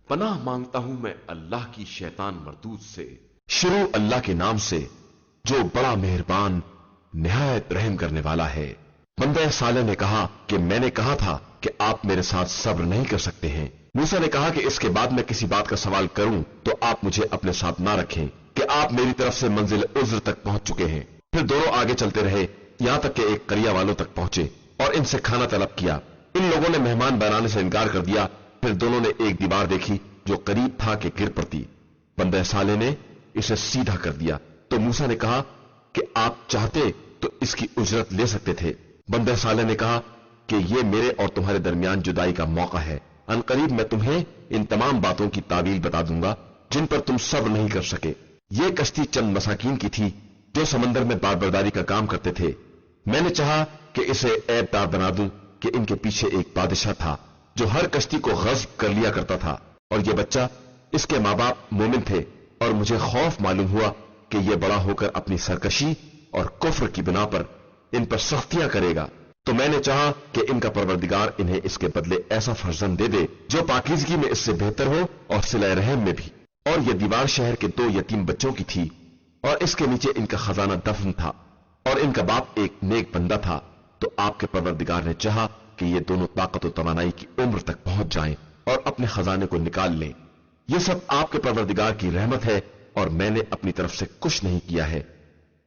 पनाह मांगता हूं मैं अल्लाह की शैतान मरदूद से। शुरू अल्लाह के नाम से जो बड़ा मेहरबान निहायत रहम करने वाला है। बंदा साले ने कहा कि मैंने कहा था कि आप मेरे साथ सब्र नहीं कर सकते हैं। मूसा ने कहा कि इसके बाद मैं किसी बात का सवाल करूं तो आप मुझे अपने साथ ना रखें कि आप मेरी तरफ से मंजिल उज्र तक पहुंच चुके हैं। फिर दोनों आगे चलते रहे, यहां तक कि एक करिया वालों तक पहुंचे और इनसे खाना तलब किया। इन लोगों ने मेहमान बनाने से इनकार कर दिया। फिर दोनों ने एक दीवार देखी जो करीब था कि गिर पड़ती। बंदे साले ने इसे सीधा कर दिया तो मूसा ने कहा कि आप चाहते तो इसकी उजरत ले सकते थे। बंदे साले ने कहा कि ये मेरे और तुम्हारे दरमियान जुदाई का मौका है। अनकरीब मैं तुम्हें इन तमाम बातों की तावील बता दूंगा जिन पर तुम सब्र नहीं कर सके। ये कश्ती चंद मसाकीन की थी जो समंदर में बारबरदारी का काम करते थे। मैंने चाहा कि इसे ऐबदार बना दूं कि इनके पीछे एक बादशाह था जो हर कश्ती को गस्ब कर लिया करता था और ये बच्चा इसके माँ बाप मोमिन थे और मुझे खौफ मालूम हुआ कि यह बड़ा होकर अपनी सरकशी और कुफ्र की बिना पर इन पर सख्तियां करेगा। तो मैंने चाहा कि इनका परवरदिगार इन्हें इसके बदले ऐसा फर्जंद दे दे जो पाकीज़गी में इससे बेहतर हो और सिले रहम में भी। और यह दीवार शहर के 2 यतीम बच्चों की थी और इसके नीचे इनका खजाना दफन था और इनका बाप एक नेक बंदा था। तो आपके परवरदिगार ने चाहा कि ये दोनों ताकत और तवानाई की उम्र तक पहुंच जाएं और अपने खजाने को निकाल लें। ये सब आपके परवरदिगार की रहमत है और मैंने अपनी तरफ से कुछ नहीं किया है।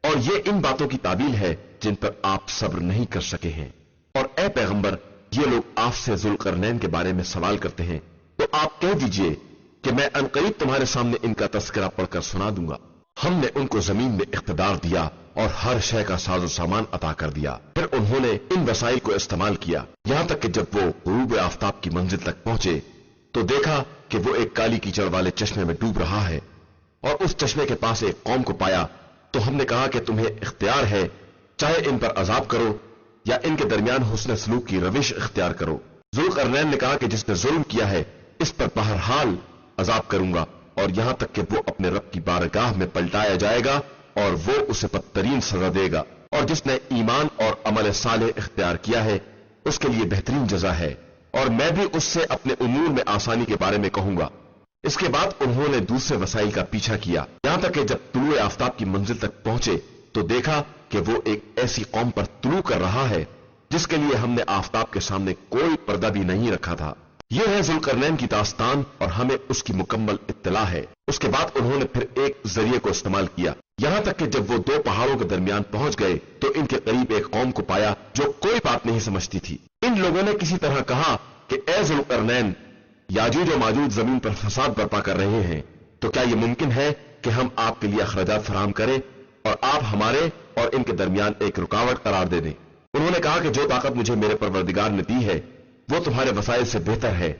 और ये इन बातों की ताबील है जिन पर आप सब्र नहीं कर सके हैं। और ए पैगंबर, ये लोग आपसे जुल्करनैन के बारे में सवाल करते हैं तो आप कह दीजिए कि मैं अनकरीब तुम्हारे सामने इनका तस्करा पढ़कर सुना दूंगा। हमने उनको जमीन में इख्तिदार दिया और हर शय का साजो सामान अता कर दिया। फिर उन्होंने इन वसाइल को इस्तेमाल किया यहां तक कि जब वो गुरूब आफ्ताब की मंजिल तक पहुंचे तो देखा कि वो एक काली कीचड़ वाले चश्मे में डूब रहा है और उस चश्मे के पास एक कौम को पाया। तो हमने कहा कि तुम्हें इख्तियार है, चाहे इन पर अजाब करो या इनके दरमियान हुस्न सलूक की रविश इख्तियार करो। जुल्करनैन ने कहा कि जिसने जुल्म किया है इस पर बहरहाल अजाब करूंगा और यहां तक कि वो अपने रब की बारगाह में पलटाया जाएगा और वो उसे बदतरीन सजा देगा। और जिसने ईमान और अमल साले इख्तियार किया है उसके लिए बेहतरीन जजा है और मैं भी उससे अपने उमूर में आसानी के बारे में कहूंगा। इसके बाद उन्होंने दूसरे वसाइल का पीछा किया यहां तक कि जब तुलुए आफ्ताब की मंजिल तक पहुंचे तो देखा कि वो एक ऐसी कौम पर तुलू कर रहा है जिसके लिए हमने आफ्ताब के सामने कोई पर्दा भी नहीं रखा था। यह है जुल्करनैन की दास्तान और हमें उसकी मुकम्मल इत्तला है। उसके बाद उन्होंने फिर एक जरिए को इस्तेमाल किया यहां तक कि जब वो 2 पहाड़ों के दरमियान पहुंच गए तो इनके करीब एक कौम को पाया जो कोई बात नहीं समझती थी। इन लोगों ने किसी तरह कहा कि ए जुल्करनैन, याजूज और माजूज जमीन पर फसाद बर्पा कर रहे हैं, तो क्या यह मुमकिन है कि हम आपके लिए अखराजात फराहम करें और आप हमारे और इनके दरमियान एक रुकावट करार दे दें। उन्होंने कहा कि जो ताकत मुझे मेरे परवरदिगार ने दी है वो तुम्हारे वसाइल से बेहतर है।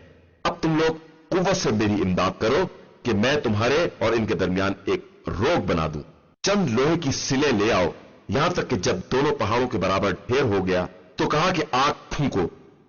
अब तुम लोग कुव्वत से मेरी इमदाद करो कि मैं तुम्हारे और इनके दरमियान एक रोक बना दूं। चंद लोहे की सिले ले आओ। यहां तक कि जब दोनों पहाड़ों के बराबर ढेर हो गया तो कहा कि आग फूंको।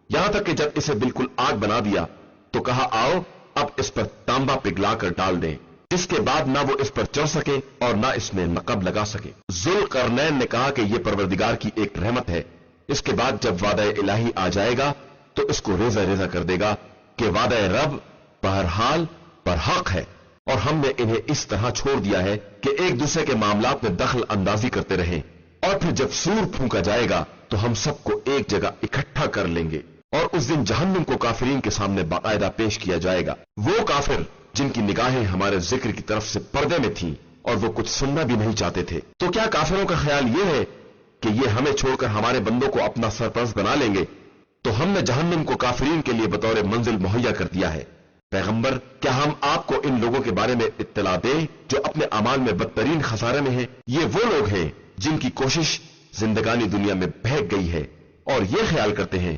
यहां तक कि जब इसे बिल्कुल आग बना दिया तो कहा आओ अब इस पर तांबा पिघला कर डाल दें, जिसके बाद ना वो इस पर चढ़ सके और ना इसमें नकब लगा सके। जुल्करनैन ने कहा कि यह परवरदिगार की एक रहमत है। इसके बाद जब वादा इलाही आ जाएगा तो इसको रेजा रेजा कर देगा कि वादा रब बहरहाल पर हक है। और हमने इन्हें इस तरह छोड़ दिया है कि एक दूसरे के मामलात में दखल अंदाजी करते रहें और फिर जब सूर फूंका जाएगा तो हम सबको एक जगह इकट्ठा कर लेंगे और उस दिन जहन्नुम को काफिरीन के सामने बाकायदा पेश किया जाएगा। वो काफिर जिनकी निगाहें हमारे जिक्र की तरफ से पर्दे में थीं और वो कुछ सुनना भी नहीं चाहते थे। तो क्या काफिरों का ख्याल ये है कि ये हमें छोड़कर हमारे बंदों को अपना सरपरस्त बना लेंगे? तो हमने जहन्नुम को काफिरीन के लिए बतौर मंजिल मुहैया कर दिया है। पैगंबर, क्या हम आपको इन लोगों के बारे में इत्तला दें जो अपने अमाल में बदतरीन खसारे में हैं? ये वो लोग हैं जिनकी कोशिश जिंदगानी दुनिया में बहक गई है और ये ख्याल करते हैं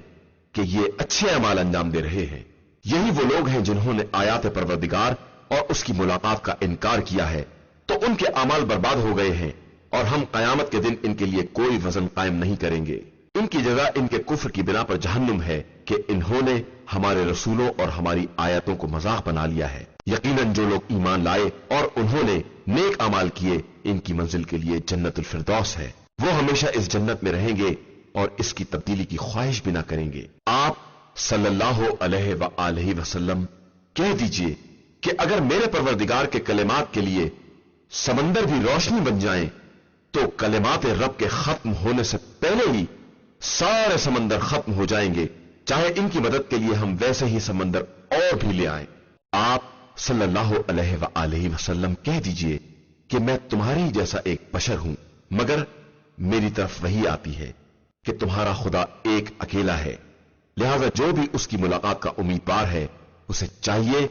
कि ये अच्छे अमाल अंजाम दे रहे हैं। यही वो लोग हैं जिन्होंने आयात परवरदिगार और उसकी मुलाकात का इनकार किया है, तो उनके अमाल बर्बाद हो गए हैं और हम कयामत के दिन इनके लिए कोई वजन कायम नहीं करेंगे। इनकी जगह इनके कुफ्र की बिना पर जहन्नुम है कि इन्होंने हमारे रसूलों और हमारी आयतों को मजाक बना लिया है। यकीनन जो लोग ईमान लाए और उन्होंने नेक अमाल किए, इनकी मंजिल के लिए जन्नतुल फिरदौस है। वो हमेशा इस जन्नत में रहेंगे और इसकी तब्दीली की ख्वाहिश भी ना करेंगे। आप सल्लल्लाहु अलैहि वसल्लम کہہ دیجئے کہ اگر میرے پروردگار کے کلمات کے لیے سمندر بھی روشنی بن جائیں تو کلمات رب کے ختم ہونے سے پہلے ہی سارے سمندر ختم ہو جائیں گے، چاہے ان کی مدد کے لیے ہم ویسے ہی سمندر اور بھی لے آئیں۔ آپ صلی اللہ علیہ وآلہ وسلم کہہ دیجئے کہ میں تمہارے ہی جیسا ایک بشر ہوں، مگر میری طرف وہی آتی ہے کہ تمہارا خدا ایک اکیلا ہے، لہذا جو بھی اس کی ملاقات کا امیدوار ہے اسے چاہیے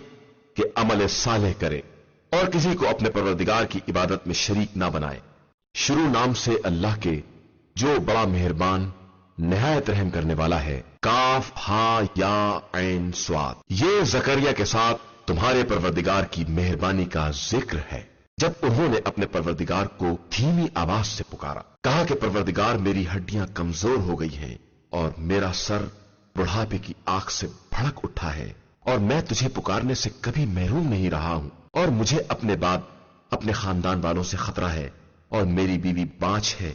کہ عمل صالح کرے اور کسی کو اپنے پروردگار کی عبادت میں شریک نہ بنائے۔ شروع نام سے اللہ کے جو بڑا مہربان نہایت رحم کرنے والا ہے۔ کاف ہا یا عین صاد، یہ زکریا کے ساتھ تمہارے پروردگار کی مہربانی کا ذکر ہے۔ جب انہوں نے اپنے پروردگار کو دھیمی آواز سے پکارا، کہا کہ پروردگار میری ہڈیاں کمزور ہو گئی ہیں اور میرا سر بڑھاپے کی آگ سے بھڑک اٹھا ہے، اور میں تجھے پکارنے سے کبھی محروم نہیں رہا ہوں، اور مجھے اپنے بعد اپنے خاندان والوں سے خطرہ ہے، اور میری بیوی بانجھ ہے،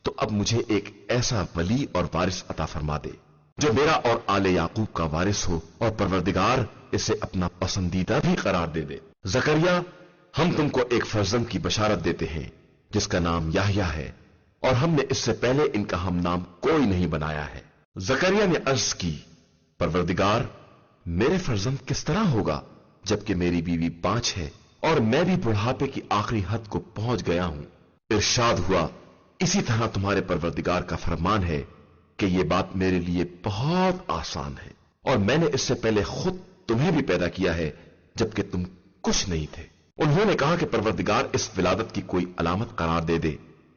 تو اب مجھے ایک ایسا ولی اور وارث عطا فرما دے جو میرا اور آل یعقوب کا وارث ہو، اور پروردگار اسے اپنا پسندیدہ بھی قرار دے دے۔ زکریا، ہم تم کو ایک فرزند کی بشارت دیتے ہیں جس کا نام یحییٰ ہے، اور ہم نے اس سے پہلے ان کا ہم نام کوئی نہیں بنایا ہے۔ زکریا نے عرض کی، پروردگار، میرے فرزند کس طرح ہوگا جبکہ میری بیوی بانجھ ہے اور میں بھی بڑھاپے کی آخری حد کو پہنچ گیا ہوں؟ ارشاد ہوا، اسی طرح تمہارے پروردگار کا فرمان ہے کہ یہ بات میرے لیے بہت آسان ہے، اور میں نے اس سے پہلے خود تمہیں بھی پیدا کیا ہے جبکہ تم کچھ نہیں تھے۔ انہوں نے کہا کہ پروردگار اس ولادت کی کوئی علامت قرار دے دے۔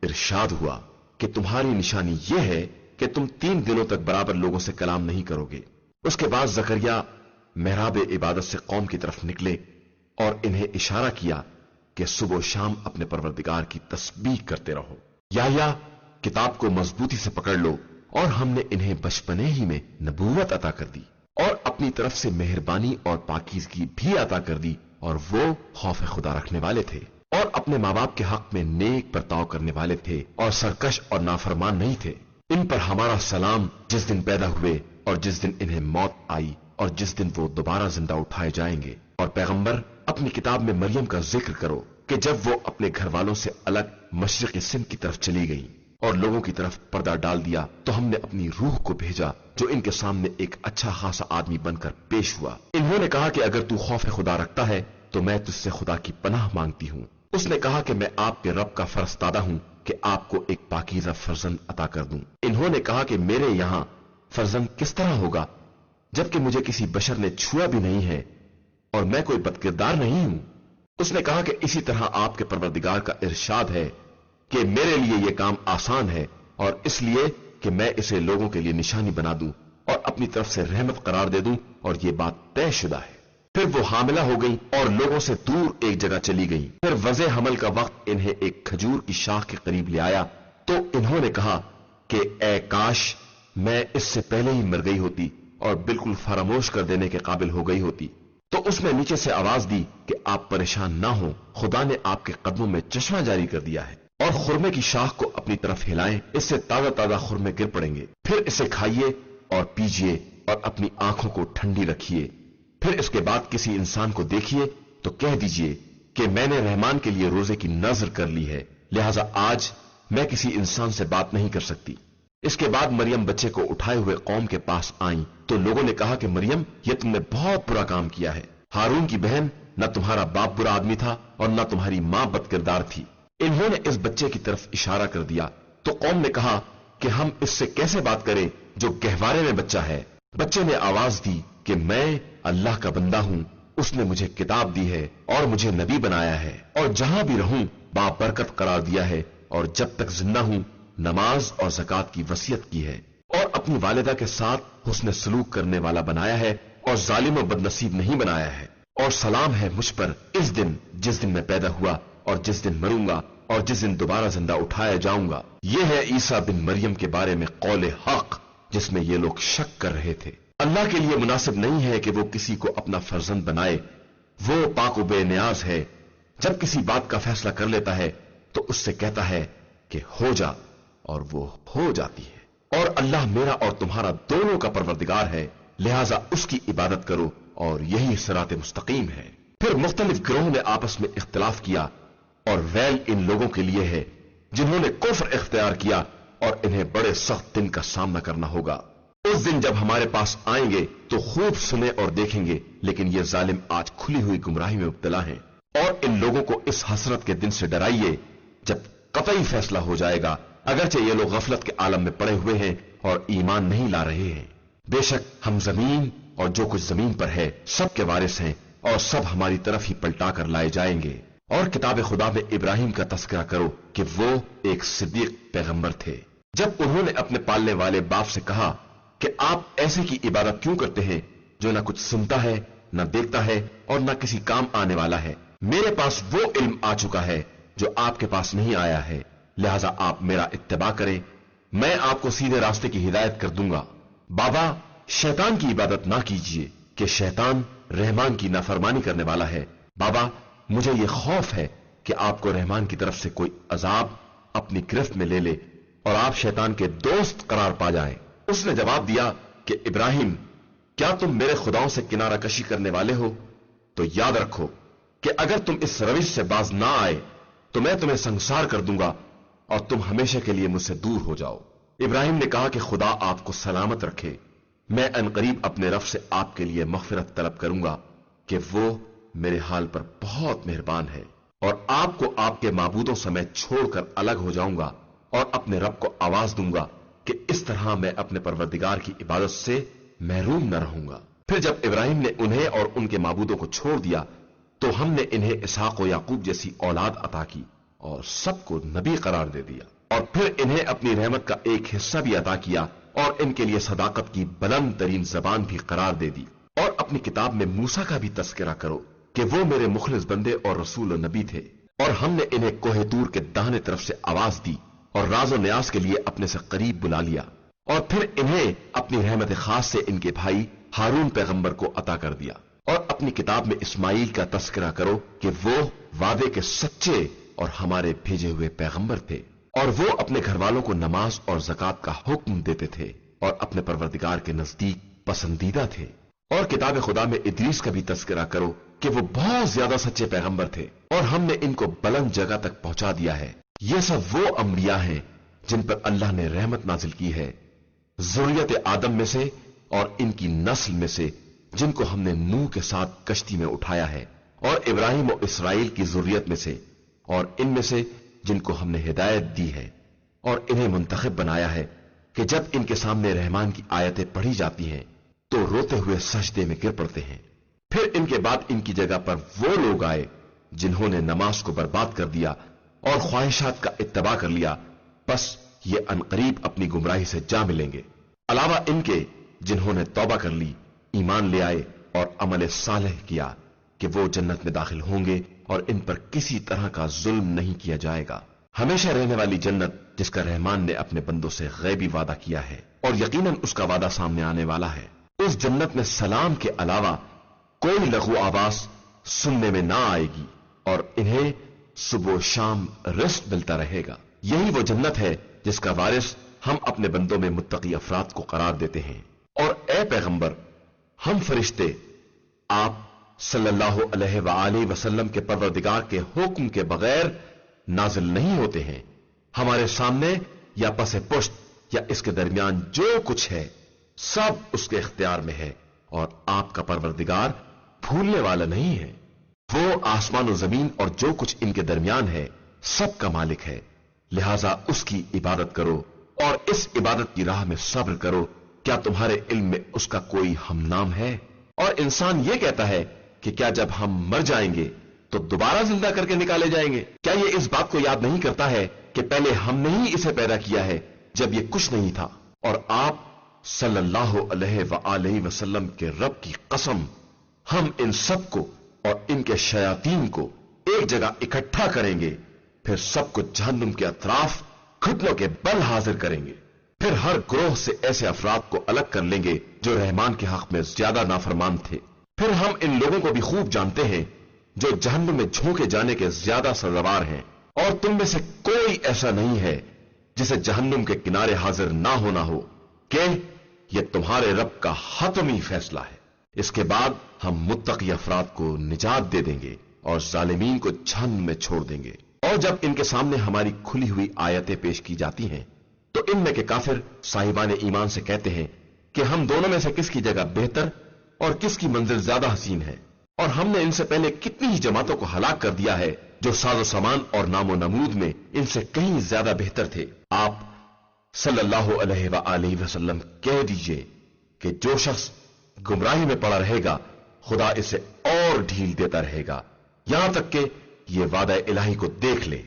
ارشاد ہوا کہ تمہاری نشانی یہ ہے کہ تم 3 دنوں تک برابر لوگوں سے کلام نہیں کرو گے۔ اس کے بعد زکریا محراب عبادت سے قوم کی طرف نکلے اور انہیں اشارہ کیا کہ صبح و شام اپنے پروردگار کی تسبیح کرتے رہو۔ یحییٰ، کتاب کو مضبوطی سے پکڑ لو، اور ہم نے انہیں بچپنے ہی میں نبوت عطا کر دی اور اپنی طرف سے مہربانی اور پاکیزگی بھی عطا کر دی، اور وہ خوف خدا رکھنے والے تھے اور اپنے ماں باپ کے حق میں نیک برتاؤ کرنے والے تھے اور سرکش اور نافرمان نہیں تھے۔ ان پر ہمارا سلام جس دن پیدا ہوئے اور جس دن انہیں موت آئی اور جس دن وہ دوبارہ زندہ اٹھائے جائیں گے۔ اور پیغمبر، اپنی کتاب میں مریم کا ذکر کرو کہ جب وہ اپنے گھر والوں سے الگ مشرقی سندھ کی طرف چلی گئی اور لوگوں کی طرف پردہ ڈال دیا، تو ہم نے اپنی روح کو بھیجا جو ان کے سامنے ایک اچھا خاصا آدمی بن کر پیش ہوا۔ انہوں نے کہا کہ اگر تو خوف خدا رکھتا ہے تو میں تجھ سے خدا کی پناہ مانگتی ہوں۔ اس نے کہا کہ میں آپ کے رب کا فرستادہ ہوں کہ آپ کو ایک پاکیزہ فرزند عطا کر دوں۔ انہوں نے کہا کہ میرے یہاں فرزند کس طرح ہوگا جبکہ مجھے کسی بشر نے چھوا بھی نہیں ہے اور میں کوئی بدکردار نہیں ہوں۔ اس نے کہا کہ اسی طرح آپ کے پروردگار کا ارشاد ہے کہ میرے لیے یہ کام آسان ہے، اور اس لیے کہ میں اسے لوگوں کے لیے نشانی بنا دوں اور اپنی طرف سے رحمت قرار دے دوں، اور یہ بات طے شدہ ہے۔ پھر وہ حاملہ ہو گئی اور لوگوں سے دور ایک جگہ چلی گئی۔ پھر وضع حمل کا وقت انہیں ایک کھجور کی شاخ کے قریب لے آیا، تو انہوں نے کہا کہ اے کاش میں اس سے پہلے ہی مر گئی ہوتی اور بالکل فراموش کر دینے کے قابل ہو گئی ہوتی۔ تو اس نے نیچے سے آواز دی کہ آپ پریشان نہ ہوں، خدا نے آپ کے قدموں میں چشمہ جاری کر دیا ہے، اور خرمے کی شاخ کو اپنی طرف ہلائیں، اس سے تازہ تازہ خرمے گر پڑیں گے۔ پھر اسے کھائیے اور پیجیے اور اپنی آنکھوں کو ٹھنڈی رکھیے۔ پھر اس کے بعد کسی انسان کو دیکھیے تو کہہ دیجئے کہ میں نے رحمان کے لیے روزے کی نذر کر لی ہے، لہذا آج میں کسی انسان سے بات نہیں کر سکتی۔ اس کے بعد مریم بچے کو اٹھائے ہوئے قوم کے پاس آئیں، تو لوگوں نے کہا کہ مریم، یہ تم نے بہت برا کام کیا ہے۔ ہارون کی بہن، نہ تمہارا باپ برا آدمی تھا اور نہ تمہاری ماں بد کردار تھی۔ انہوں نے اس بچے کی طرف اشارہ کر دیا تو قوم نے کہا کہ ہم اس سے کیسے بات کریں جو گہوارے میں بچہ ہے۔ بچے نے آواز دی کہ میں اللہ کا بندہ ہوں، اس نے مجھے کتاب دی ہے اور مجھے نبی بنایا ہے، اور جہاں بھی رہوں بابرکت قرار دیا ہے، اور جب تک زندہ ہوں نماز اور زکات کی وصیت کی ہے، اور اپنی والدہ کے ساتھ حسن سلوک کرنے والا بنایا ہے، اور ظالم و بد نصیب نہیں بنایا ہے۔ اور سلام ہے مجھ پر اس دن جس دن میں پیدا ہوا اور جس دن مروں گا اور جس دن دوبارہ زندہ اٹھایا جاؤں گا۔ یہ ہے عیسیٰ بن مریم کے بارے میں قول حق جس میں یہ لوگ شک کر رہے تھے۔ اللہ کے لیے مناسب نہیں ہے کہ وہ کسی کو اپنا فرزند بنائے، وہ پاک و بے نیاز ہے۔ جب کسی بات کا فیصلہ کر لیتا ہے تو اس سے کہتا ہے کہ ہو جا، اور وہ ہو جاتی ہے۔ اور اللہ میرا اور تمہارا دونوں کا پروردگار ہے، لہذا اس کی عبادت کرو और यही सिरात मुस्तकीम है। फिर मुख्तलिफ गिरोहों ने आपस में इख्तिलाफ किया और वैल इन लोगों के लिए है जिन्होंने कुफ्र इख्तियार किया और इन्हें बड़े सख्त दिन का सामना करना होगा। उस दिन जब हमारे पास आएंगे तो खूब सुने और देखेंगे, लेकिन ये जालिम आज खुली हुई गुमराही में मुब्तला हैं। और इन लोगों को इस हसरत के दिन से डराइए जब कतई फैसला हो जाएगा, अगरचे ये लोग गफलत के आलम में पड़े हुए हैं और ईमान नहीं ला रहे हैं। बेशक हम जमीन और जो कुछ जमीन पर है सब के वारिस हैं और सब हमारी तरफ ही पलटा कर लाए जाएंगे। और किताब खुदा में इब्राहिम का तस्करा करो कि वो एक सिद्दीक पैगंबर थे। जब उन्होंने अपने पालने वाले बाप से कहा कि आप ऐसे की इबादत क्यों करते हैं जो ना कुछ सुनता है, ना देखता है और ना किसी काम आने वाला है। मेरे पास वो इल्म आ चुका है जो आपके पास नहीं आया है, लिहाजा आप मेरा इत्तिबा करें, मैं आपको सीधे रास्ते की हिदायत कर दूंगा। बाबा, शैतान की इबादत ना कीजिए कि शैतान रहमान की नाफरमानी करने वाला है। बाबा, मुझे यह खौफ है कि आपको रहमान की तरफ से कोई अजाब अपनी गिरफ्त में ले ले और आप शैतान के दोस्त करार पा जाएं। उसने जवाब दिया कि इब्राहिम, क्या तुम मेरे खुदाओं से किनारा कशी करने वाले हो? तो याद रखो कि अगर तुम इस रविश से बाज ना आए तो मैं तुम्हें संसार कर दूंगा और तुम हमेशा के लिए मुझसे दूर हो जाओ। इब्राहिम ने कहा कि खुदा आपको सलामत रखे, मैं अनकरीब अपने रब से आपके लिए मग़फ़िरत तलब करूंगा कि वो मेरे हाल पर बहुत मेहरबान है और आपको आपके माबूदों से मैं छोड़कर अलग हो जाऊंगा और अपने रब को आवाज दूंगा कि इस तरह मैं अपने परवरदिगार की इबादत से महरूम न रहूंगा। फिर जब इब्राहिम ने उन्हें और उनके माबूदों को छोड़ दिया तो हमने इन्हें इसहाक और याकूब जैसी औलाद अता की और सबको नबी करार दे दिया। और फिर इन्हें अपनी रहमत का एक हिस्सा भी अता किया और इनके लिए सदाकत की बुलंद तरीन जबान भी करार दे दी। और अपनी किताब में मूसा का भी तस्करा करो कि वो मेरे मुखलिस बंदे और रसूल और नबी थे। और हमने इन्हें कोहे तूर के दाहिने तरफ से आवाज दी और राजो न्यास के लिए अपने से करीब बुला लिया। और फिर इन्हें अपनी रहमत खास से इनके भाई हारून पैगंबर को अता कर दिया। और अपनी किताब में इस्माइल का तस्करा करो कि वो वादे के सच्चे और हमारे भेजे हुए पैगंबर थे और वो अपने घर वालों को नमाज और ज़कात का हुक्म देते थे और अपने परवरदिगार के नजदीक पसंदीदा थे। और किताब खुदा में इदरीस का भी तस्करा करो कि वो बहुत ज्यादा सच्चे पैगंबर थे और हमने इनको बुलंद जगह तक पहुंचा दिया है। ये सब वो अंबिया हैं जिन पर अल्लाह ने रहमत नाजिल की है, ज़ुर्रियत आदम में से और इनकी नस्ल में से जिनको हमने नूह के साथ कश्ती में उठाया है, और इब्राहिम और इसराइल की ज़ुर्रियत में से और इनमें से जिनको हमने हिदायत दी है और इन्हें मुंतखब बनाया है कि जब इनके सामने रहमान की आयतें पढ़ी जाती हैं तो रोते हुए सजदे में गिर पड़ते हैं। फिर इनके बाद इनकी जगह पर वो लोग आए जिन्होंने नमाज को बर्बाद कर दिया और ख्वाहिशात का इत्तबा कर लिया, बस ये अनकरीब अपनी गुमराही से जा मिलेंगे। अलावा इनके जिन्होंने तौबा कर ली, ईमान ले आए और अमल सालेह किया कि वो जन्नत में दाखिल होंगे और इन पर किसी तरह का जुल्म नहीं किया जाएगा। हमेशा रहने वाली जन्नत जिसका रहमान ने अपने बंदों से गैबी वादा किया है और यकीनन उसका वादा सामने आने वाला है। उस जन्नत में सलाम के अलावा कोई लघु आवाज सुनने में ना आएगी और इन्हें सुबह शाम रिस्क मिलता रहेगा। यही वो जन्नत है जिसका वारिस हम अपने बंदों में मुत्तकी अफराद को करार देते हैं। और ए पैगंबर, हम फरिश्ते आप सल्लल्लाहु अलैहि वसल्लम के परवरदिगार के हुक्म के बगैर नाजिल नहीं होते हैं। हमारे सामने या पसे पुश्त या इसके दरमियान जो कुछ है सब उसके इख्तियार में है और आपका परवरदिगार भूलने वाला नहीं है। वो आसमान और जमीन और जो कुछ इनके दरमियान है सब का मालिक है, लिहाजा उसकी इबादत करो और इस इबादत की राह में सब्र करो। क्या तुम्हारे इल्म में उसका कोई हमनाम है? और इंसान ये कहता है कि क्या जब हम मर जाएंगे तो दोबारा जिंदा करके निकाले जाएंगे? क्या ये इस बात को याद नहीं करता है कि पहले हमने ही इसे पैदा किया है जब ये कुछ नहीं था? और आप सल्लल्लाहु अलैहि वसल्लम के रब की कसम, हम इन सबको और इनके शयातीन को एक जगह इकट्ठा करेंगे, फिर सबको जहन्नुम के अतराफ घुटनों के बल हाजिर करेंगे। फिर हर ग्रोह से ऐसे अफराद को अलग कर लेंगे जो रहमान के हक में ज्यादा नाफरमान थे। फिर हम इन लोगों को भी खूब जानते हैं जो जहन्नुम में झोंके जाने के ज्यादा सजावार हैं, और तुम में से कोई ऐसा नहीं है जिसे जहन्नुम के किनारे हाजिर ना होना हो कि यह तुम्हारे रब का हतमी फैसला है। इसके बाद ہم متقی افراد کو نجات دے دیں گے اور ظالمین کو جہنم میں چھوڑ دیں گے۔ اور جب ان کے سامنے ہماری کھلی ہوئی آیتیں پیش کی جاتی ہیں تو ان میں کے کافر صاحبان ایمان سے کہتے ہیں کہ ہم دونوں میں سے کس کی جگہ بہتر اور کس کی منزل زیادہ حسین ہے، اور ہم نے ان سے پہلے کتنی ہی جماعتوں کو ہلاک کر دیا ہے جو ساز و سامان اور نام و نمود میں ان سے کہیں زیادہ بہتر تھے۔ آپ صلی اللہ علیہ وآلہ وسلم کہہ دیجئے کہ جو شخص گمراہی میں پڑا رہے گا خدا اسے اور ڈھیل دیتا رہے گا یہاں تک کہ یہ وعدہ الہی کو دیکھ لے،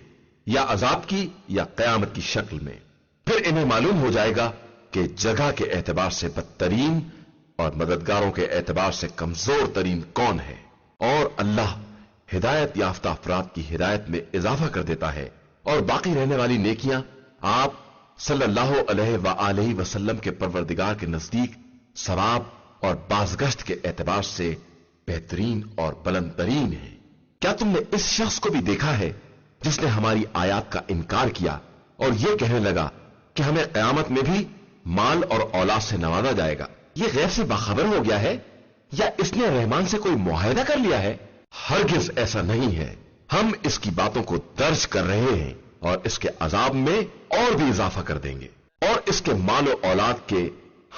یا عذاب کی یا قیامت کی شکل میں۔ پھر انہیں معلوم ہو جائے گا کہ جگہ کے اعتبار سے بدترین اور مددگاروں کے اعتبار سے کمزور ترین کون ہے، اور اللہ ہدایت یافتہ افراد کی ہدایت میں اضافہ کر دیتا ہے، اور باقی رہنے والی نیکیاں آپ صلی اللہ علیہ وآلہ وسلم کے پروردگار کے نزدیک ثواب اور بازگشت کے اعتبار سے بہترین اور بلند ترین ہیں۔ کیا تم نے اس شخص کو بھی دیکھا ہے جس نے ہماری آیات کا انکار کیا اور یہ کہنے لگا کہ ہمیں قیامت میں بھی مال اور اولاد سے نوازا جائے گا؟ یہ غیب سے باخبر ہو گیا ہے یا اس نے رحمان سے کوئی معاہدہ کر لیا ہے؟ ہرگز ایسا نہیں ہے، ہم اس کی باتوں کو درج کر رہے ہیں اور اس کے عذاب میں اور بھی اضافہ کر دیں گے، اور اس کے مال و اولاد کے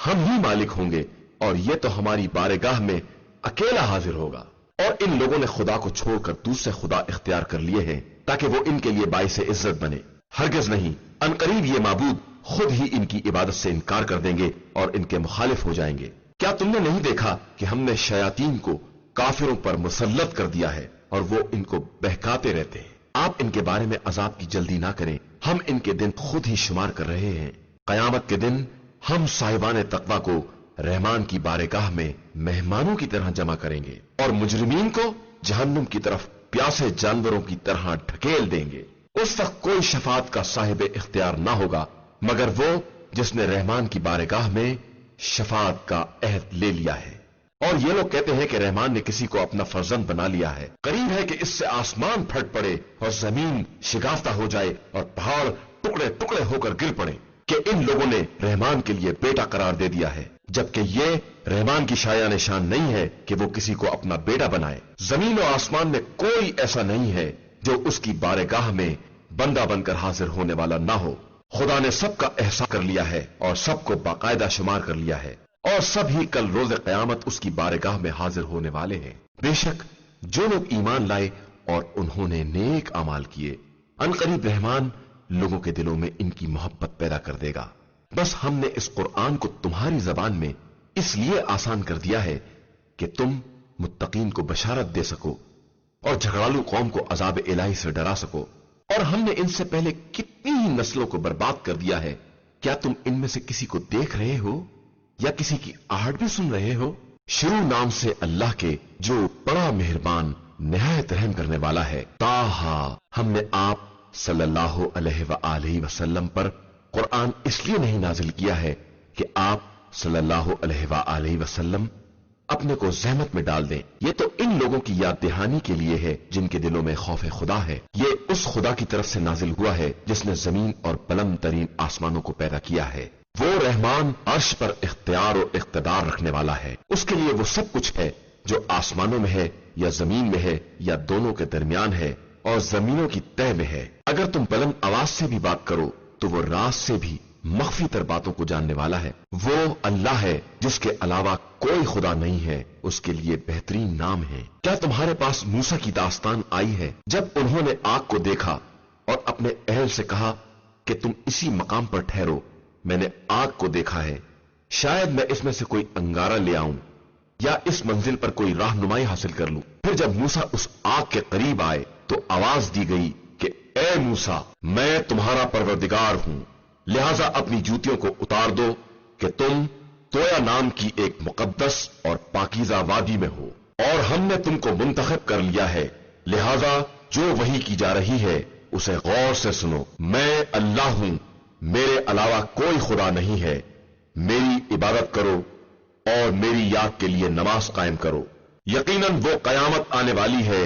ہم ہی مالک ہوں گے، اور یہ تو ہماری بارگاہ میں اکیلا حاضر ہوگا۔ اور ان لوگوں نے خدا کو چھوڑ کر دوسرے خدا اختیار کر لیے ہیں تاکہ وہ ان کے لیے باعث عزت بنے۔ ہرگز نہیں، عنقریب یہ معبود خود ہی ان کی عبادت سے انکار کر دیں گے اور ان کے مخالف ہو جائیں گے۔ کیا تم نے نہیں دیکھا کہ ہم نے شیاطین کو کافروں پر مسلط کر دیا ہے اور وہ ان کو بہکاتے رہتے ہیں؟ آپ ان کے بارے میں عذاب کی جلدی نہ کریں، ہم ان کے دن خود ہی شمار کر رہے ہیں۔ قیامت کے دن ہم صاحبان تقوی کو رحمان کی بارگاہ میں مہمانوں کی طرح جمع کریں گے اور مجرمین کو جہنم کی طرف پیاسے جانوروں کی طرح ڈھکیل دیں گے۔ اس وقت کوئی شفاعت کا صاحب اختیار نہ ہوگا مگر وہ جس نے رحمان کی بارگاہ میں شفاعت کا عہد لے لیا ہے۔ اور یہ لوگ کہتے ہیں کہ رحمان نے کسی کو اپنا فرزند بنا لیا ہے، قریب ہے کہ اس سے آسمان پھٹ پڑے اور زمین شگافتہ ہو جائے اور پہاڑ ٹکڑے ٹکڑے ہو کر گر پڑے کہ ان لوگوں نے رحمان کے لیے بیٹا قرار دے دیا ہے، جبکہ یہ رحمان کی شایع نشان نہیں ہے کہ وہ کسی کو اپنا بیٹا بنائے۔ زمین و آسمان میں کوئی ایسا نہیں ہے جو اس کی بارگاہ میں بندہ بن کر حاضر ہونے والا نہ ہو۔ خدا نے سب کا احسان کر لیا ہے اور سب کو باقاعدہ شمار کر لیا ہے، اور سب ہی کل روز قیامت اس کی بارگاہ میں حاضر ہونے والے ہیں۔ بے شک جو لوگ ایمان لائے اور انہوں نے نیک اعمال کیے، عنقریب رحمان لوگوں کے دلوں میں ان کی محبت پیدا کر دے گا۔ بس ہم نے اس قرآن کو تمہاری زبان میں اس لیے آسان کر دیا ہے کہ تم متقین کو بشارت دے سکو اور جھگڑالو قوم کو عذاب الہی سے ڈرا سکو۔ اور ہم نے ان سے پہلے کتنی ہی نسلوں کو برباد کر دیا ہے، کیا تم ان میں سے کسی کو دیکھ رہے ہو یا کسی کی آہٹ بھی سن رہے ہو؟ شروع نام سے اللہ کے جو بڑا مہربان نہایت رحم کرنے والا ہے۔ تاہا، ہم نے آپ صلی اللہ علیہ وآلہ وسلم پر قرآن اس لیے نہیں نازل کیا ہے کہ آپ صلی اللہ علیہ وآلہ وسلم اپنے کو زحمت میں ڈال دیں، یہ تو ان لوگوں کی یاد دہانی کے لیے ہے جن کے دلوں میں خوف خدا ہے۔ یہ اس خدا کی طرف سے نازل ہوا ہے جس نے زمین اور بلند ترین آسمانوں کو پیدا کیا ہے۔ وہ رحمان عرش پر اختیار و اقتدار رکھنے والا ہے، اس کے لیے وہ سب کچھ ہے جو آسمانوں میں ہے یا زمین میں ہے یا دونوں کے درمیان ہے اور زمینوں کی تہ میں ہے۔ اگر تم بلند آواز سے بھی بات کرو تو وہ راز سے بھی مخفی تر باتوں کو جاننے والا ہے۔ وہ اللہ ہے جس کے علاوہ کوئی خدا نہیں ہے، اس کے لیے بہترین نام ہے۔ کیا تمہارے پاس موسیٰ کی داستان آئی ہے جب انہوں نے آگ کو دیکھا اور اپنے اہل سے کہا کہ تم اسی مقام پر ٹھہرو، میں نے آگ کو دیکھا ہے، شاید میں اس میں سے کوئی انگارہ لے آؤں یا اس منزل پر کوئی رہنمائی حاصل کر لوں۔ پھر جب موسیٰ اس آگ کے قریب آئے تو آواز دی گئی کہ اے موسیٰ، میں تمہارا پروردگار ہوں، لہذا اپنی جوتیوں کو اتار دو کہ تم تویا نام کی ایک مقدس اور پاکیزہ وادی میں ہو، اور ہم نے تم کو منتخب کر لیا ہے، لہذا جو وحی کی جا رہی ہے اسے غور سے سنو۔ میں اللہ ہوں، میرے علاوہ کوئی خدا نہیں ہے، میری عبادت کرو اور میری یاد کے لیے نماز قائم کرو۔ یقیناً وہ قیامت آنے والی ہے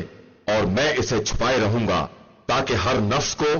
اور میں اسے چھپائے رہوں گا تاکہ ہر نفس کو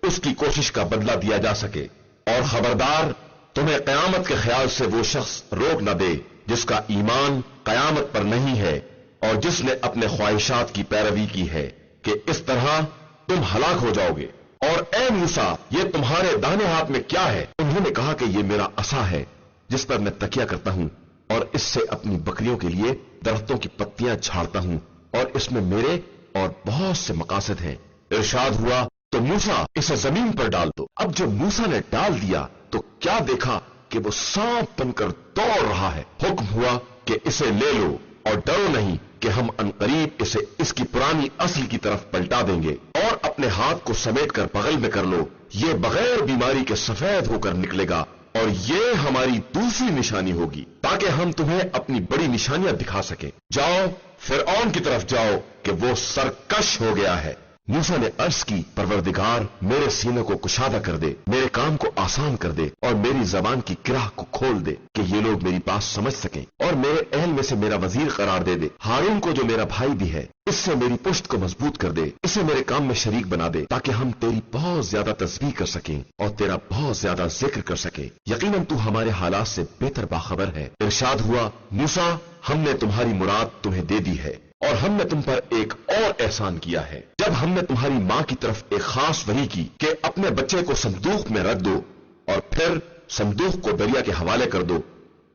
اس کی کوشش کا بدلہ دیا جا سکے۔ اور خبردار، تمہیں قیامت کے خیال سے وہ شخص روک نہ دے جس کا ایمان قیامت پر نہیں ہے، اور جس نے اپنے خواہشات کی پیروی کی ہے کہ اس طرح تم ہلاک ہو جاؤ گے۔ اور اے موسیٰ، یہ تمہارے داہنے ہاتھ میں کیا ہے؟ انہوں نے کہا کہ یہ میرا عصا ہے جس پر میں تکیہ کرتا ہوں، اور اس سے اپنی بکریوں کے لیے درختوں کی پتیاں جھاڑتا ہوں، اور اس میں میرے اور بہت سے مقاصد ہیں۔ ارشاد ہوا تو موسیٰ اسے زمین پر ڈال دو۔ اب جب موسیٰ نے ڈال دیا تو کیا دیکھا کہ وہ سانپ بن کر دوڑ رہا ہے۔ حکم ہوا کہ اسے لے لو اور ڈرو نہیں کہ ہم عنقریب اسے اس کی پرانی اصل کی طرف پلٹا دیں گے، اور اپنے ہاتھ کو سمیٹ کر بغل میں کر لو، یہ بغیر بیماری کے سفید ہو کر نکلے گا، اور یہ ہماری دوسری نشانی ہوگی تاکہ ہم تمہیں اپنی بڑی نشانیاں دکھا سکیں۔ جاؤ فرعون کی طرف جاؤ کہ وہ سرکش ہو گیا ہے۔ موسیٰ نے عرض کی، پروردگار میرے سینے کو کشادہ کر دے، میرے کام کو آسان کر دے، اور میری زبان کی گرہ کو کھول دے کہ یہ لوگ میری بات سمجھ سکیں، اور میرے اہل میں سے میرا وزیر قرار دے دے، ہارون کو جو میرا بھائی بھی ہے، اس سے میری پشت کو مضبوط کر دے، اسے میرے کام میں شریک بنا دے، تاکہ ہم تیری بہت زیادہ تسبیح کر سکیں اور تیرا بہت زیادہ ذکر کر سکیں۔ یقیناً تو ہمارے حالات سے بہتر باخبر ہے۔ ارشاد ہوا، موسیٰ ہم نے تمہاری مراد تمہیں دے دی ہے، اور ہم نے تم پر ایک اور احسان کیا ہے۔ جب ہم نے تمہاری ماں کی طرف ایک خاص وحی کی کہ اپنے بچے کو صندوق میں رکھ دو، اور پھر صندوق کو دریا کے حوالے کر دو،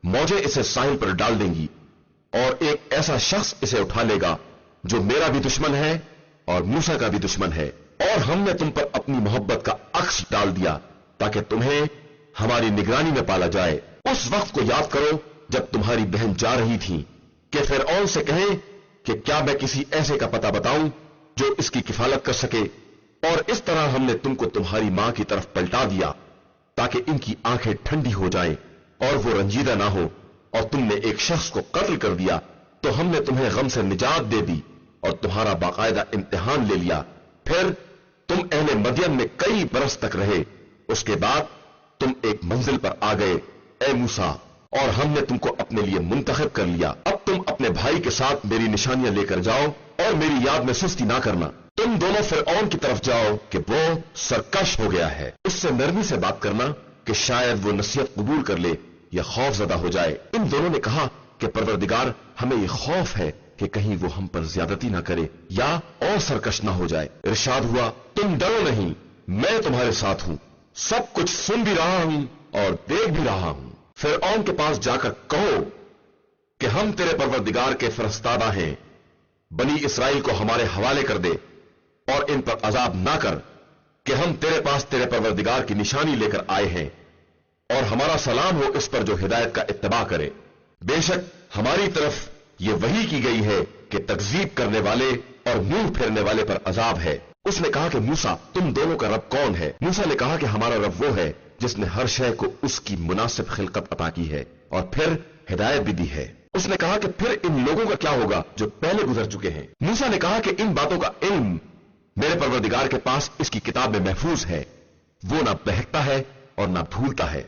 موجیں اسے ساحل پر ڈال دیں گی، اور ایک ایسا شخص اسے اٹھا لے گا جو میرا بھی دشمن ہے اور موسیٰ کا بھی دشمن ہے، اور ہم نے تم پر اپنی محبت کا عکس ڈال دیا تاکہ تمہیں ہماری نگرانی میں پالا جائے۔ اس وقت کو یاد کرو جب تمہاری بہن جا رہی تھی کہ فرعون سے کہیں کہ کیا میں کسی ایسے کا پتہ بتاؤں جو اس کی کفالت کر سکے، اور اس طرح ہم نے تم کو تمہاری ماں کی طرف پلٹا دیا تاکہ ان کی آنکھیں ٹھنڈی ہو جائیں اور وہ رنجیدہ نہ ہو، اور تم نے ایک شخص کو قتل کر دیا تو ہم نے تمہیں غم سے نجات دے دی اور تمہارا باقاعدہ امتحان لے لیا۔ پھر تم اہل مدین میں کئی برس تک رہے، اس کے بعد تم ایک منزل پر آ گئے اے موسیٰ، اور ہم نے تم کو اپنے لیے منتخب کر لیا۔ اب تم اپنے بھائی کے ساتھ میری نشانیاں لے کر جاؤ اور میری یاد میں سستی نہ کرنا۔ تم دونوں فرعون کی طرف جاؤ کہ وہ سرکش ہو گیا ہے، اس سے نرمی سے بات کرنا کہ شاید وہ نصیحت قبول کر لے یا خوف زدہ ہو جائے۔ ان دونوں نے کہا کہ پروردگار ہمیں یہ خوف ہے کہ کہیں وہ ہم پر زیادتی نہ کرے یا اور سرکش نہ ہو جائے۔ ارشاد ہوا، تم ڈرو نہیں، میں تمہارے ساتھ ہوں، سب کچھ سن بھی رہا ہوں اور دیکھ بھی رہا ہوں۔ فرعون کے پاس جا کر کہو کہ ہم تیرے پروردگار کے فرستادہ ہیں، بنی اسرائیل کو ہمارے حوالے کر دے اور ان پر عذاب نہ کر کہ ہم تیرے پاس تیرے پروردگار کی نشانی لے کر آئے ہیں، اور ہمارا سلام ہو اس پر جو ہدایت کا اتباع کرے۔ بے شک ہماری طرف یہ وحی کی گئی ہے کہ تکذیب کرنے والے اور منہ پھیرنے والے پر عذاب ہے۔ اس نے کہا کہ موسیٰ تم دونوں کا رب کون ہے؟ موسیٰ نے کہا کہ ہمارا رب وہ ہے جس نے ہر شے کو اس کی مناسب خلقت عطا کی ہے اور پھر ہدایت بھی دی ہے۔ اس نے کہا کہ پھر ان لوگوں کا کیا ہوگا جو پہلے گزر چکے ہیں؟ موسیٰ نے کہا کہ ان باتوں کا علم میرے پروردگار کے پاس اس کی کتاب میں محفوظ ہے، وہ نہ بہکتا ہے اور نہ بھولتا ہے۔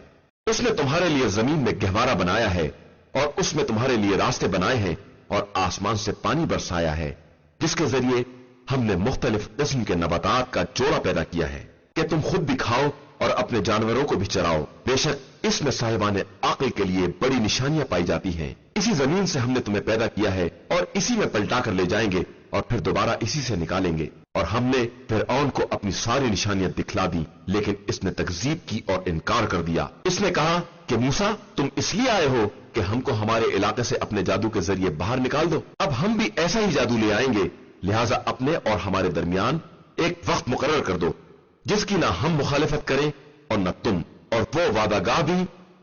اس نے تمہارے لیے زمین میں گہوارہ بنایا ہے اور اس میں تمہارے لیے راستے بنائے ہیں اور آسمان سے پانی برسایا ہے جس کے ذریعے ہم نے مختلف قسم کے نباتات کا جوڑا پیدا کیا ہے کہ تم خود بھی کھاؤ اور اپنے جانوروں کو بھی چراؤ۔ بے شک اس میں صاحبان عقل کے لیے بڑی نشانیاں پائی جاتی ہیں۔ اسی زمین سے ہم نے تمہیں پیدا کیا ہے اور اسی میں پلٹا کر لے جائیں گے اور پھر دوبارہ اسی سے نکالیں گے۔ اور ہم نے فرعون کو اپنی ساری نشانیاں دکھلا دی لیکن اس نے تکذیب کی اور انکار کر دیا۔ اس نے کہا کہ موسیٰ تم اس لیے آئے ہو کہ ہم کو ہمارے علاقے سے اپنے جادو کے ذریعے باہر نکال دو؟ اب ہم بھی ایسا ہی جادو لے آئیں گے، لہٰذا اپنے اور ہمارے درمیان ایک وقت مقرر کر دو جس کی نہ ہم مخالفت کریں اور نہ تم، اور وہ وعدہ گاہ بھی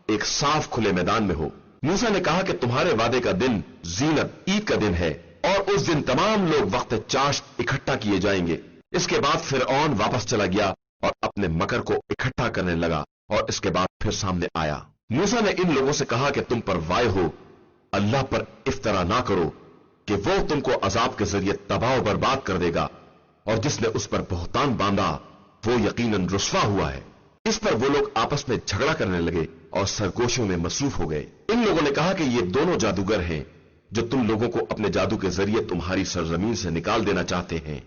ایک صاف کھلے میدان میں ہو۔ موسیٰ نے کہا کہ تمہارے وعدے کا دن زینت عید کا دن ہے اور اس دن تمام لوگ وقت چاشت اکٹھا کیے جائیں گے۔ اس کے بعد فرعون واپس چلا گیا اور اپنے مکر کو اکٹھا کرنے لگا اور اس کے بعد پھر سامنے آیا۔ موسیٰ نے ان لوگوں سے کہا کہ تم پر وائے ہو، اللہ پر افطرا نہ کرو کہ وہ تم کو عذاب کے ذریعے تباہ و برباد کر دے گا، اور جس نے اس پر بہتان باندھا وہ یقیناً رسوا ہوا ہے۔ اس پر وہ لوگ آپس میں جھگڑا کرنے لگے اور سرگوشیوں میں مصروف ہو گئے۔ ان لوگوں نے کہا کہ یہ دونوں جادوگر ہیں جو تم لوگوں کو اپنے جادو کے ذریعے تمہاری سرزمین سے نکال دینا چاہتے ہیں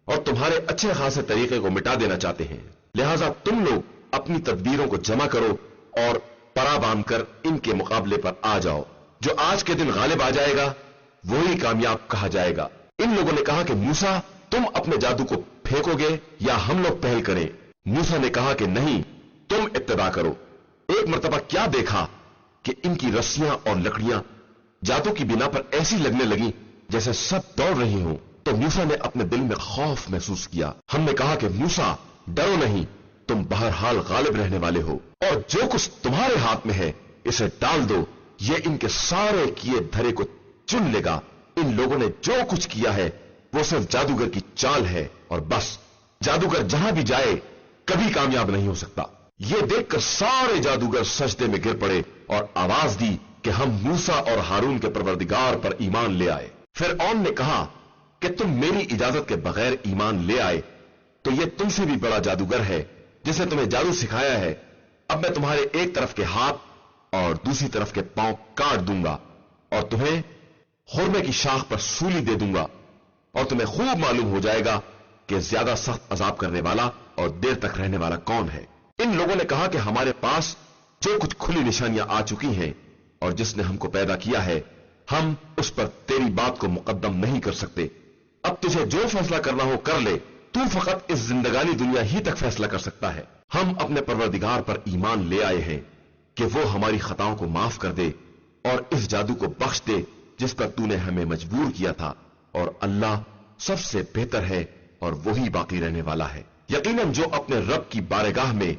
اور تمہارے اچھے خاصے طریقے کو مٹا دینا چاہتے ہیں، لہٰذا تم لوگ اپنی تدبیروں کو جمع کرو اور پرا باندھ کر ان کے مقابلے پر آ جاؤ۔ جو آج کے دن غالب آ جائے گا वही कामयाब कहा जाएगा। इन लोगों ने कहा कि मूसा, तुम अपने जादू को फेंकोगे या हम लोग पहल करें? मूसा ने कहा कि नहीं, तुम इत्तबा करो। एक मर्तबा क्या देखा कि इनकी रस्सियां और लकड़ियां जादू की बिना पर ऐसी लगने लगी जैसे सब दौड़ रही हों। तो मूसा ने अपने दिल में खौफ महसूस किया। हमने कहा कि मूसा, डरो नहीं, तुम बहरहाल गालिब रहने वाले हो, और जो कुछ तुम्हारे हाथ में है इसे डाल दो, ये इनके सारे किए धरे को चुन लेगा। इन लोगों ने जो कुछ किया है वो सिर्फ जादूगर की चाल है, और बस जादूगर जहां भी जाए कभी कामयाब नहीं हो सकता। ये देखकर सारे जादूगर सजदे में गिर पड़े और आवाज दी कि हम मूसा और हारून के परवरदिगार पर ईमान ले आए। फिरऔन ने कहा कि तुम मेरी इजाजत के बगैर ईमान ले आए तो यह तुमसे भी बड़ा जादूगर है जिसने तुम्हें जादू सिखाया है। अब मैं तुम्हारे एक तरफ के हाथ और दूसरी तरफ के पांव काट दूंगा और तुम्हें खुरमे की शाख पर सूली दे दूंगा, और तुम्हें खूब मालूम हो जाएगा कि ज्यादा सख्त अजाब करने वाला और देर तक रहने वाला कौन है। इन लोगों ने कहा कि हमारे पास जो कुछ खुली निशानियां आ चुकी हैं और जिसने हमको पैदा किया है, हम उस पर तेरी बात को मुकद्दम नहीं कर सकते। अब तुझे जो फैसला करना हो कर ले, तू फकत इस जिंदगानी दुनिया ही तक फैसला कर सकता है। हम अपने परवरदिगार पर ईमान ले आए हैं कि वो हमारी खताओं को माफ कर दे और इस जादू को बख्श दे जिस पर तूने हमें मजबूर किया था, और अल्लाह सबसे बेहतर है और वही बाकी रहने वाला है। यकीनन जो अपने रब की बारगाह में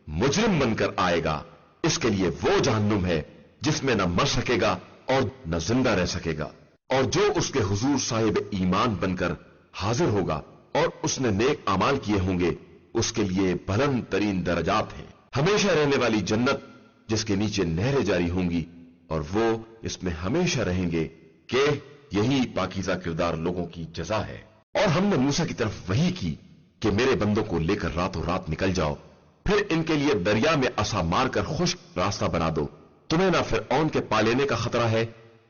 मुजरिम बनकर आएगा, इसके लिए वो जहन्नुम है जिसमें न मर सकेगा और न जिंदा रह सकेगा। और जो उसके हुजूर साहिब ईमान बनकर हाजिर होगा और उसने नेक अमाल किए होंगे, उसके लिए बुलंद तरीन दर्जात हैं, हमेशा रहने वाली जन्नत जिसके नीचे नहरें जारी होंगी, और वो इसमें हमेशा रहेंगे कि यही पाकीज़ा किरदार लोगों की जजा है। और हमने मूसा की तरफ वही की कि मेरे बंदों को लेकर रातों रात निकल जाओ, फिर इनके लिए दरिया में असा मारकर खुश्क रास्ता बना दो। तुम्हें ना फिरऔन के पा लेने का खतरा है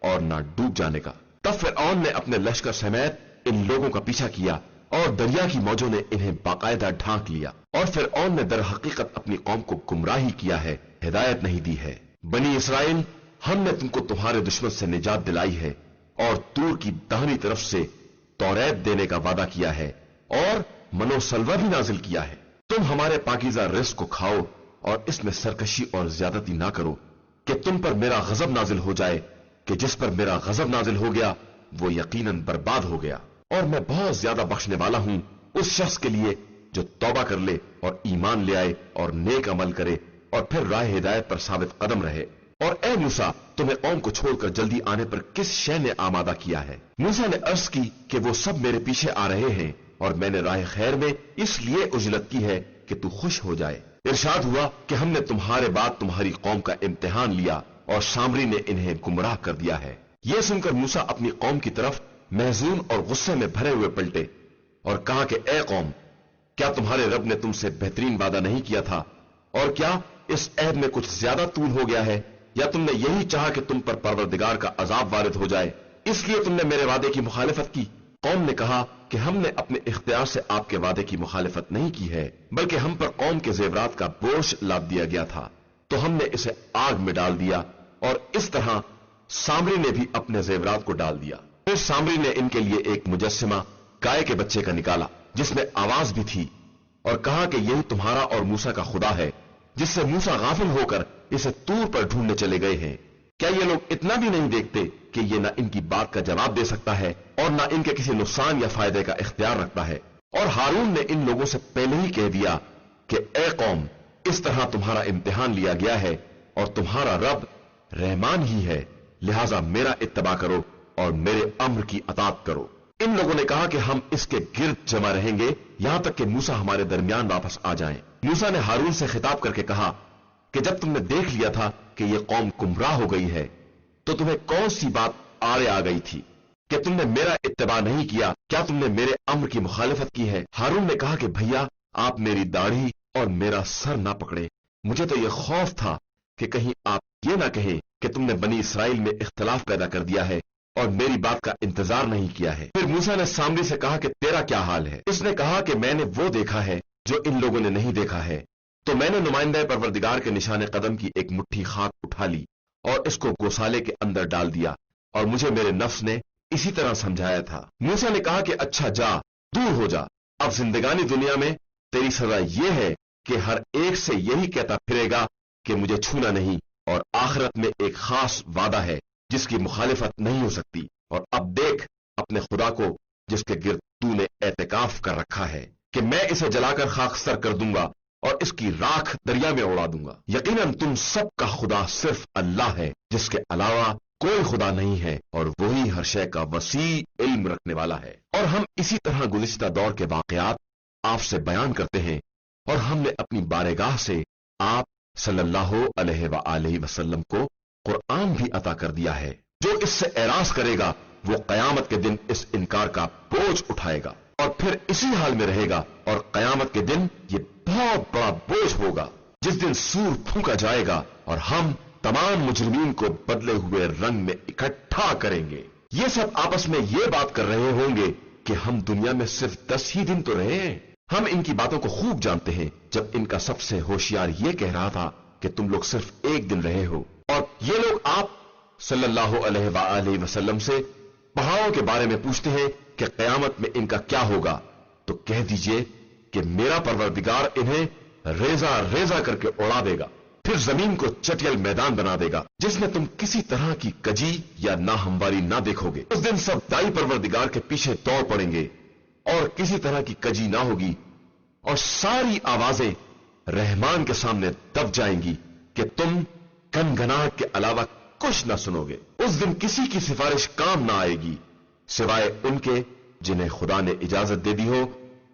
और ना डूब जाने का। तब फिरऔन ने अपने लश्कर समेत इन लोगों का पीछा किया और दरिया की मौजों ने इन्हें बाकायदा ढांक लिया। और फिरऔन ने दर हकीकत अपनी कौम को गुमराही किया है, हिदायत नहीं दी है। बनी इसराइल, हमने तुमको तुम्हारे दुश्मन से निजात दिलाई है और तूर की दाहिनी तरफ से तौरेत देने का वादा किया है और मनोसलवा भी नाजिल किया है। तुम हमारे पाकीज़ा रिज़्क़ को खाओ और इसमें सरकशी और ज्यादती ना करो कि तुम पर मेरा गजब नाजिल हो जाए, कि जिस पर मेरा गजब नाजिल हो गया वो यकीनन बर्बाद हो गया। और मैं बहुत ज्यादा बख्शने वाला हूं उस शख्स के लिए जो तौबा कर ले और ईमान ले आए और नेक अमल करे और फिर राह हिदायत पर साबित कदम रहे। और ए मूसा, तुम्हें कौम को छोड़कर जल्दी आने पर किस शय ने आमादा किया है? मूसा ने अर्ज की कि वो सब मेरे पीछे आ रहे हैं और मैंने राह खैर में इसलिए उजलत की है कि तू खुश हो जाए। इरशाद हुआ कि हमने तुम्हारे बाद तुम्हारी कौम का इम्तिहान लिया और सामरी ने इन्हें गुमराह कर दिया है। यह सुनकर मूसा अपनी कौम की तरफ महजून और गुस्से में भरे हुए पलटे और कहा कि ए कौम, क्या तुम्हारे रब ने तुमसे बेहतरीन वादा नहीं किया था? और क्या इस अहद में कुछ ज्यादा तूल हो गया है, या तुमने यही चाहा कि तुम पर परवरदिगार का अजाब वारिद हो जाए, इसलिए तुमने मेरे वादे की मुखालिफत की? कौम ने कहा कि हमने अपने इख्तियार से आपके वादे की मुखालिफत नहीं की है, बल्कि हम पर कौम के जेवरात का बोझ लाद दिया गया था, तो हमने इसे आग में डाल दिया। और इस तरह सामरी ने भी अपने जेवरात को डाल दिया। फिर सामरी ने इनके लिए एक मुजस्सिमा गाय के बच्चे का निकाला जिसमें आवाज भी थी, और कहा कि यही तुम्हारा और मूसा का खुदा है, जिससे मूसा गाफिल होकर इसे तूर पर ढूंढने चले गए हैं। क्या ये लोग इतना भी नहीं देखते कि ये ना इनकी बात का जवाब दे सकता है और ना इनके किसी नुकसान या फायदे का इख्तियार रखता है? और हारून ने इन लोगों से पहले ही कह दिया कि ए कौम, इस तरह तुम्हारा इम्तिहान लिया गया है और तुम्हारा रब रहमान ही है, लिहाजा मेरा इत्तबा करो और मेरे अम्र की अतात करो। इन लोगों ने कहा कि हम इसके गिर्द जमा रहेंगे यहां तक कि मूसा हमारे दरमियान वापस आ जाएं। मूसा ने हारून से खिताब करके कहा कि जब तुमने देख लिया था कि यह कौम गुमराह हो गई है, तो तुम्हें कौन सी बात आड़े आ गई थी कि तुमने मेरा इत्तबा नहीं किया? क्या तुमने मेरे अम्र की मुखालिफत की है? हारून ने कहा कि भैया, आप मेरी दाढ़ी और मेरा सर ना पकड़े। मुझे तो यह खौफ था कि कहीं आप ये ना कहें कि तुमने बनी इसराइल में इख्तिलाफ पैदा कर दिया है और मेरी बात का इंतजार नहीं किया है। फिर मूसा ने सामरी से कहा कि तेरा क्या हाल है? इसने कहा कि मैंने वो देखा है जो इन लोगों ने नहीं देखा है। तो मैंने नुमाइंदा परवरदिगार के निशाने कदम की एक मुट्ठी खाक उठा ली और इसको गौसाले के अंदर डाल दिया, और मुझे मेरे नफ्स ने इसी तरह समझाया था। मूसा ने कहा कि अच्छा जा, दूर हो जा, अब जिंदगानी दुनिया में तेरी सजा यह है कि हर एक से यही कहता फिरेगा कि मुझे छूना नहीं, और आखिरत में एक खास वादा है जिसकी मुखालिफत नहीं हो सकती। और अब देख अपने खुदा को जिसके गिर्द तूने एतकाफ कर रखा है कि मैं इसे जलाकर खाकसर कर दूंगा और इसकी राख दरिया में उड़ा दूंगा। यकीनन तुम सबका खुदा सिर्फ अल्लाह है, जिसके अलावा कोई खुदा नहीं है, और वही हर शय का वसी इल्म रखने वाला है। और हम इसी तरह गुज़िश्ता दौर के वाक़यात आपसे बयान करते हैं, और हमने अपनी बारगाह से आप सल्लल्लाहु अलैहि वसल्लम को कुरान भी अता कर दिया है। जो इससे एराज करेगा वो कयामत के दिन इस इनकार का बोझ उठाएगा और फिर इसी हाल में रहेगा, और कयामत के दिन ये बहुत बड़ा बोझ होगा जिस दिन सूर फूंका जाएगा और हम तमाम मुजरिमीन को बदले हुए रंग में इकट्ठा करेंगे। ये सब आपस में ये बात कर रहे होंगे कि हम दुनिया में सिर्फ 10 ही दिन तो रहे हैं। हम इनकी बातों को खूब जानते हैं, जब इनका सबसे होशियार ये कह रहा था कि तुम लोग सिर्फ एक दिन रहे हो, और ये लोग आप सल्लल्लाहु अलैहि वसल्लम से पहाड़ों के बारे में पूछते हैं कि कयामत में इनका क्या होगा, तो कह दीजिए कि मेरा परवरदिगार इन्हें रेजा रेजा करके उड़ा देगा, फिर जमीन को चटियल मैदान बना देगा जिसमें तुम किसी तरह की कजी या नाहमवारी ना देखोगे। उस दिन सब दाई परवरदिगार के पीछे दौड़ पड़ेंगे और किसी तरह की कजी ना होगी, और सारी आवाजें रहमान के सामने दब जाएंगी कि तुम गनगनाहट के अलावा कुछ ना सुनोगे। उस दिन किसी की सिफारिश काम ना आएगी सिवाय उनके जिन्हें खुदा ने इजाजत दे दी हो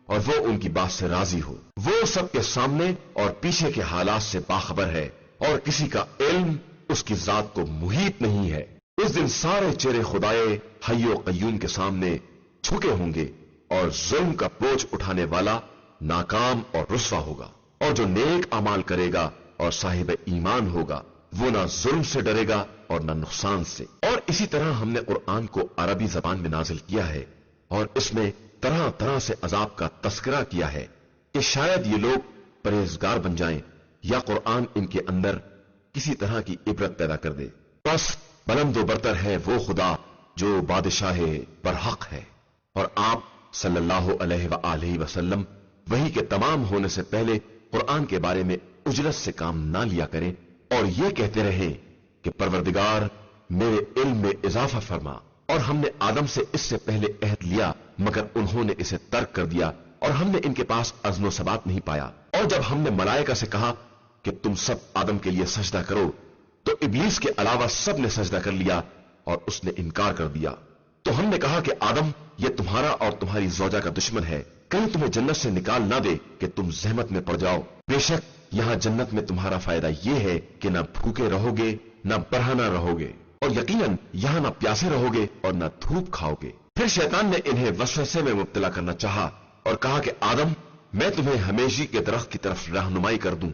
और वो उनकी बात से राजी हो। वो सबके सामने और पीछे के हालात से बाखबर है, और किसी का इल्म उसकी जात को मुहीत नहीं है। उस दिन सारे चेहरे खुदाए हय्यो कय्यूम के सामने झुके होंगे, और जुल्म का बोझ उठाने वाला नाकाम और रुस्वा होगा। और जो नेक अमाल करेगा और साहिब ईमान होगा वो ना जुल्म से डरेगा और ना नुकसान से। और इसी तरह हमने कुरान को अरबी जबान में नाजिल किया है, और इसमें तरह तरह से अजाब का तस्करा किया है कि शायद ये लोग परहेजगार बन जाएं, या कुरान इनके अंदर किसी तरह की इबरत पैदा कर दे। बस बुलंद व बरतर है वो खुदा जो बादशाह बरहक है, और आप सल्लल्लाहु अलैहि वसल्लम वही के तमाम होने से पहले कुरान के बारे में उजरत से काम ना लिया करें, और ये कहते रहें कि परवरदिगार मेरे इल्म में इजाफा फरमा। और हमने आदम से इससे पहले अहद लिया, मगर उन्होंने इसे तर्क कर दिया, और हमने इनके पास अज़्नो सबात नहीं पाया। और जब हमने मलाइका से कहा कि तुम सब आदम के लिए सजदा करो, तो इब्लीस के अलावा सब ने सजदा कर लिया और उसने इनकार कर दिया। तो हमने कहा कि आदम, यह तुम्हारा और तुम्हारी ज़ौजा का दुश्मन है, कहीं तुम्हें जन्नत से निकाल ना दे कि तुम जहमत में पड़ जाओ। बेशक यहां जन्नत में तुम्हारा फायदा यह है कि ना भूखे रहोगे ना बरहना रहोगे, और यकीनन यहां ना प्यासे रहोगे और ना धूप खाओगे। फिर शैतान ने इन्हें वसवसे में मुब्तला करना चाहा और कहा कि आदम, मैं तुम्हें हमेशी के दरख्त की तरफ रहनुमाई कर दूं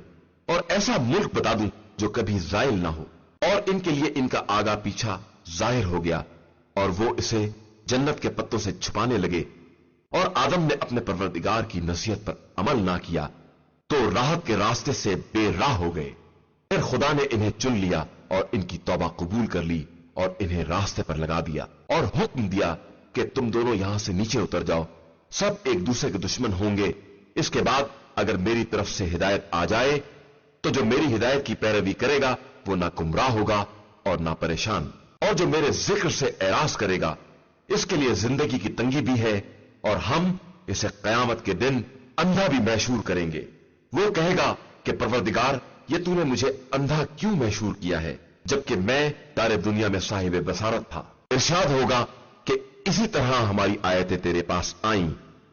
और ऐसा मुल्क बता दूं जो कभी जायल ना हो। और इनके लिए इनका आगा पीछा जाहिर हो गया, और वो इसे जन्नत के पत्तों से छुपाने लगे, और आदम ने अपने परवरदिगार की नसीहत पर अमल ना किया तो राहत के रास्ते से बेराह हो गए। फिर खुदा ने इन्हें चुन लिया और इनकी तौबा कबूल कर ली और इन्हें रास्ते पर लगा दिया, और हुक्म दिया कि तुम दोनों यहां से नीचे उतर जाओ, सब एक दूसरे के दुश्मन होंगे। इसके बाद अगर मेरी तरफ से हिदायत आ जाए तो जो मेरी हिदायत की पैरवी करेगा वो ना गुमराह होगा और ना परेशान, और जो मेरे जिक्र से एराज करेगा इसके लिए जिंदगी की तंगी भी है, और हम इसे कयामत के दिन अंधा भी महशूर करेंगे। वो कहेगा कि परवरदिगार, ये तूने मुझे अंधा क्यों महशूर किया है जबकि मैं तारे दुनिया में साहिब बसारत था। इरशाद होगा कि इसी तरह हमारी आयतें तेरे पास आईं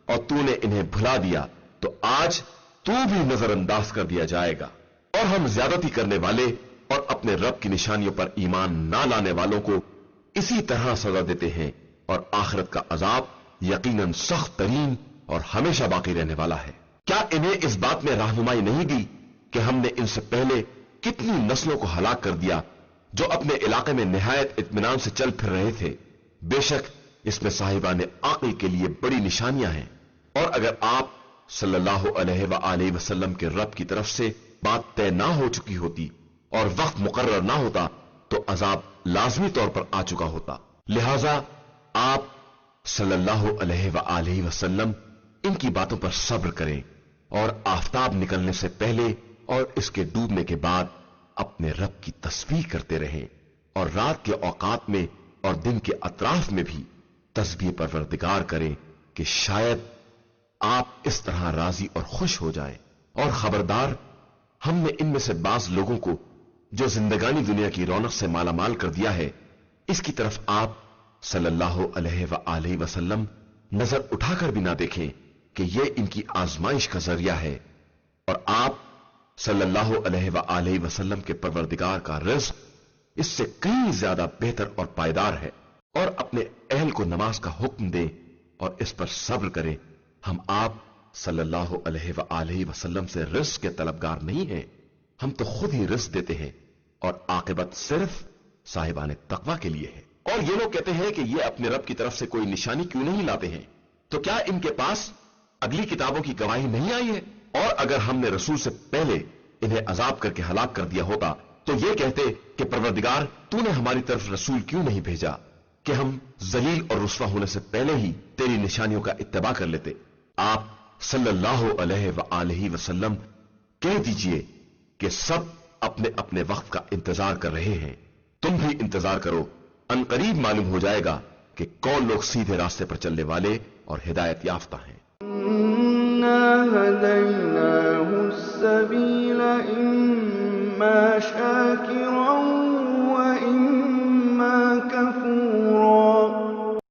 और तूने इन्हें भुला दिया, तो आज तू भी नजरअंदाज कर दिया जाएगा। और हम ज्यादती करने वाले और अपने रब की निशानियों पर ईमान ना लाने वालों को इसी तरह सजा देते हैं, और आखिरत का अजाब यकीनन सख्त तरीन और हमेशा बाकी रहने वाला है। क्या इन्हें इस बात में रहनुमाई नहीं दी कि हमने इनसे पहले कितनी नस्लों को हलाक कर दिया जो अपने इलाके में निहायत इत्मीनान से चल फिर रहे थे। बेशक इसमें साहिबान आक़िल के लिए बड़ी निशानियां हैं, और अगर आप सल्लल्लाहु अलैहि वसल्लम के रब की तरफ से बात तय ना हो चुकी होती और वक्त मुकर्रर ना होता तो अजाब लाजमी तौर पर आ चुका होता। लिहाजा آپ सल्लल्लाहु अलैहि वआलिहि वसल्लम इनकी बातों पर सब्र करें और आफताब निकलने से पहले और इसके डूबने के बाद अपने रब की तस्बीह करते रहें और रात के औकात में और दिन के अतराफ में भी तस्बीह परवरदिगार करें कि शायद आप इस तरह राजी और खुश हो जाएं। और खबरदार, हमने इनमें से बाज लोगों को जो जिंदगानी दुनिया की रौनक से मालामाल कर दिया है, इसकी तरफ आप सल्लल्लाहु अलैहि वसल्लम नजर उठाकर भी ना देखें कि यह इनकी आजमाइश का जरिया है। और आप सल्लल्लाहु अलैहि वसल्लम के परवरदिगार का रिज़्क इससे कहीं ज्यादा बेहतर और पायदार है। और अपने अहल को नमाज का हुक्म दें और इस पर सब्र करें। हम आप सल्लल्लाहु अलैहि वसल्लम से रिज़्क के तलबगार नहीं हैं, हम तो खुद ही रिज़्क देते हैं और आकिबत सिर्फ साहिबान तकवा के लिए है। और ये लोग कहते हैं कि ये अपने रब की तरफ से कोई निशानी क्यों नहीं लाते हैं, तो क्या इनके पास अगली किताबों की गवाही नहीं आई है? और अगर हमने रसूल से पहले इन्हें अजाब करके हलाक कर दिया होता तो ये कहते कि परवरदिगार, तूने हमारी तरफ रसूल क्यों नहीं भेजा कि हम जलील और रुस्वा होने से पहले ही तेरी निशानियों का इत्तबा कर लेते। आप सल्लल्लाहु अलैहि वसल्लम कह दीजिए कि सब अपने अपने वक्त का इंतजार कर रहे हैं, तुम भी इंतजार करो। अनकरीब मालूम हो जाएगा कि कौन लोग सीधे रास्ते पर चलने वाले और हिदायत याफ्ता हैं। إنا هديناه السبيل إما شاكرا